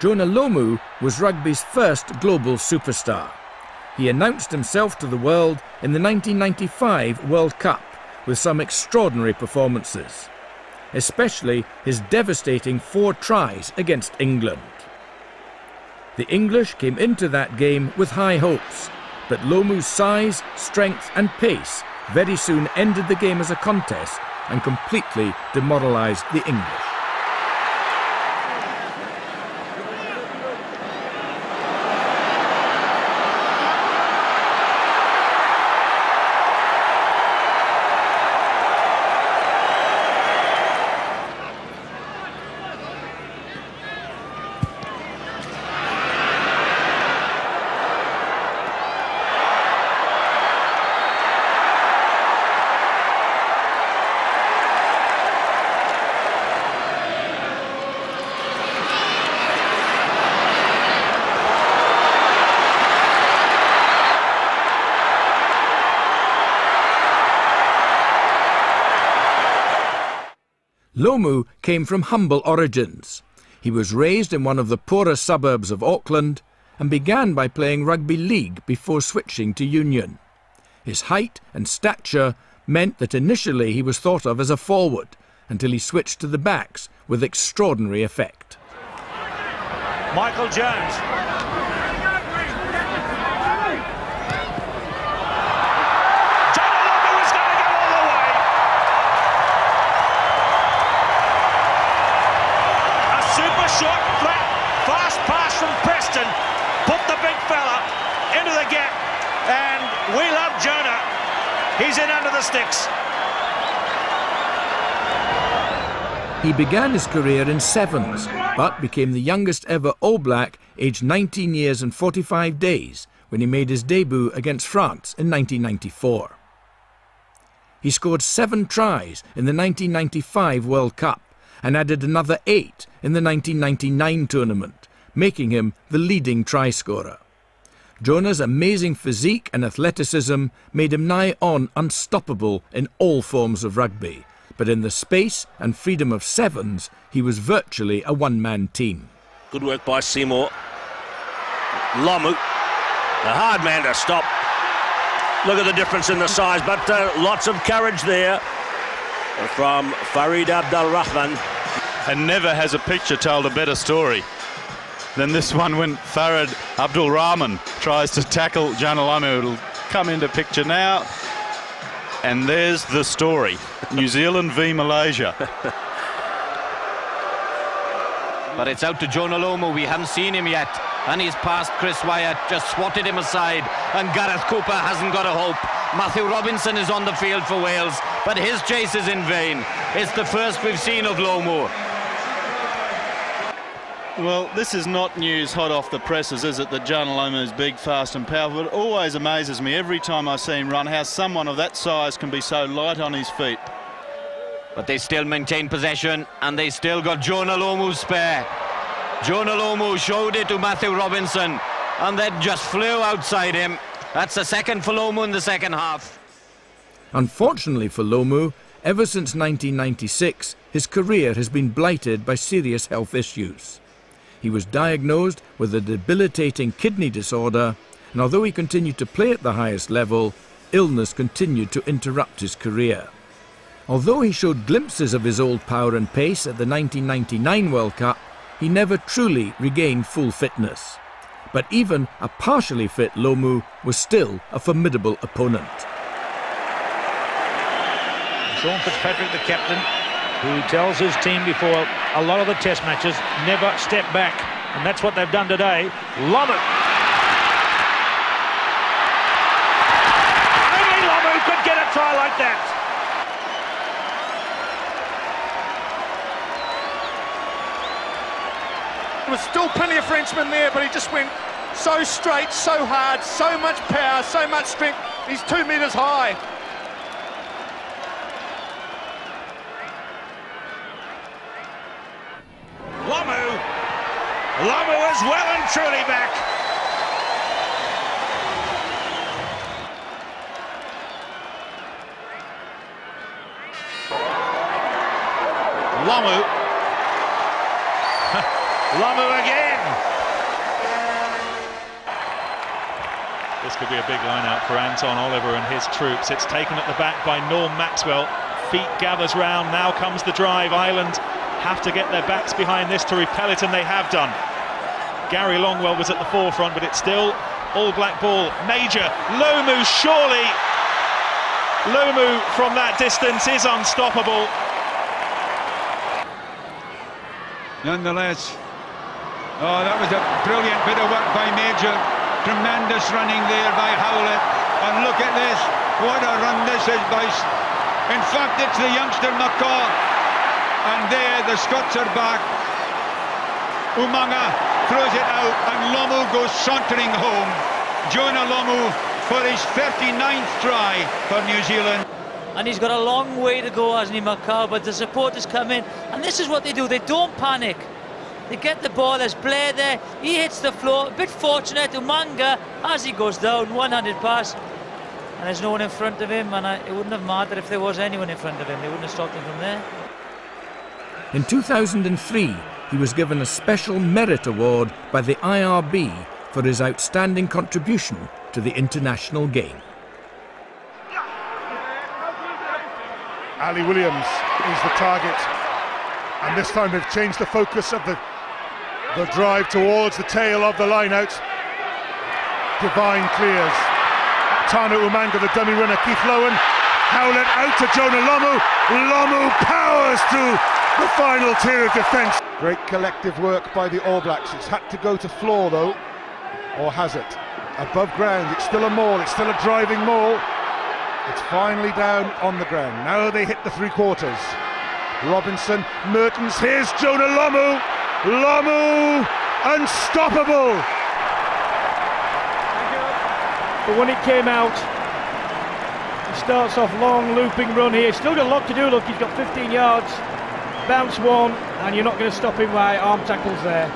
Jonah Lomu was rugby's first global superstar. He announced himself to the world in the 1995 World Cup with some extraordinary performances, especially his devastating 4 tries against England. The English came into that game with high hopes, but Lomu's size, strength and pace very soon ended the game as a contest and completely demoralised the English. Lomu came from humble origins. He was raised in one of the poorer suburbs of Auckland and began by playing rugby league before switching to union. His height and stature meant that initially he was thought of as a forward until he switched to the backs with extraordinary effect. Michael Jones. Short, flat, fast pass from Preston, put the big fella into the gap, and we love Jonah. He's in under the sticks. He began his career in sevens, but became the youngest ever All Black, aged 19 years and 45 days, when he made his debut against France in 1994. He scored 7 tries in the 1995 World Cup, and added another 8 in the 1999 tournament, making him the leading try scorer. Jonah's amazing physique and athleticism made him nigh on unstoppable in all forms of rugby, but in the space and freedom of sevens, he was virtually a one-man team. Good work by Seymour. Lomu, a hard man to stop. Look at the difference in the size, but lots of courage there from Farid Abdulrahman. And never has a picture told a better story than this one when Farid Abdulrahman tries to tackle Jonah Lomu. It'll come into picture now. And there's the story. New Zealand v Malaysia. But it's out to Jonah Lomu. We haven't seen him yet. And he's past Chris Wyatt, just swatted him aside. And Gareth Cooper hasn't got a hope. Matthew Robinson is on the field for Wales, but his chase is in vain. It's the first we've seen of Lomu. Well, this is not news hot off the presses, is it, that Jonah Lomu is big, fast and powerful? It always amazes me every time I see him run how someone of that size can be so light on his feet. But they still maintain possession, and they still got Jonah Lomu spare. Jonah Lomu showed it to Matthew Robinson, and then just flew outside him. That's the second for Lomu in the second half. Unfortunately for Lomu, ever since 1996, his career has been blighted by serious health issues. He was diagnosed with a debilitating kidney disorder, and although he continued to play at the highest level, illness continued to interrupt his career. Although he showed glimpses of his old power and pace at the 1999 World Cup, he never truly regained full fitness. But even a partially fit Lomu was still a formidable opponent. Sean Fitzpatrick, the captain, who tells his team before a lot of the test matches, never step back. And that's what they've done today. Lomu. Only Lomu could get a try like that. There was still plenty of Frenchmen there, but he just went so straight, so hard, so much power, so much strength. He's 2 metres high. Lomu is well and truly back. Lomu. Lomu again. This could be a big line-out for Anton Oliver and his troops. It's taken at the back by Norm Maxwell. Feet gathers round, now comes the drive. Ireland have to get their backs behind this to repel it, and they have done. Gary Longwell was at the forefront, but it's still All Black ball. Major, Lomu, surely. Lomu from that distance is unstoppable. Nonetheless, oh, that was a brilliant bit of work by Major. Tremendous running there by Howlett. And look at this, what a run this is by... In fact, it's the youngster McCaw. And there, the Scots are back. Umanga throws it out, and Lomu goes sauntering home. Jonah Lomu for his 39th try for New Zealand. And he's got a long way to go, hasn't he, Macau? But the supporters come in, and this is what they do. They don't panic. They get the ball. There's Blair there. He hits the floor. A bit fortunate. Umanga, as he goes down, one-handed pass. And there's no one in front of him, and it wouldn't have mattered if there was anyone in front of him. They wouldn't have stopped him from there. In 2003, he was given a special merit award by the IRB for his outstanding contribution to the international game. Ali Williams is the target, and this time they've changed the focus of the drive towards the tail of the line-out. Divine clears. Tana Umanga, the dummy runner. Keith Lowen. Howlett out to Jonah Lomu. Lomu powers through the final tier of defence. Great collective work by the All Blacks. It's had to go to floor though, or has it? Above ground, it's still a maul, it's still a driving maul. It's finally down on the ground. Now they hit the three-quarters. Robinson, Mertens, here's Jonah Lomu. Lomu, unstoppable. But when it came out, he starts off long looping run here. Still got a lot to do. Look, he's got 15 yards, bounce one, and you're not going to stop him by arm tackles there.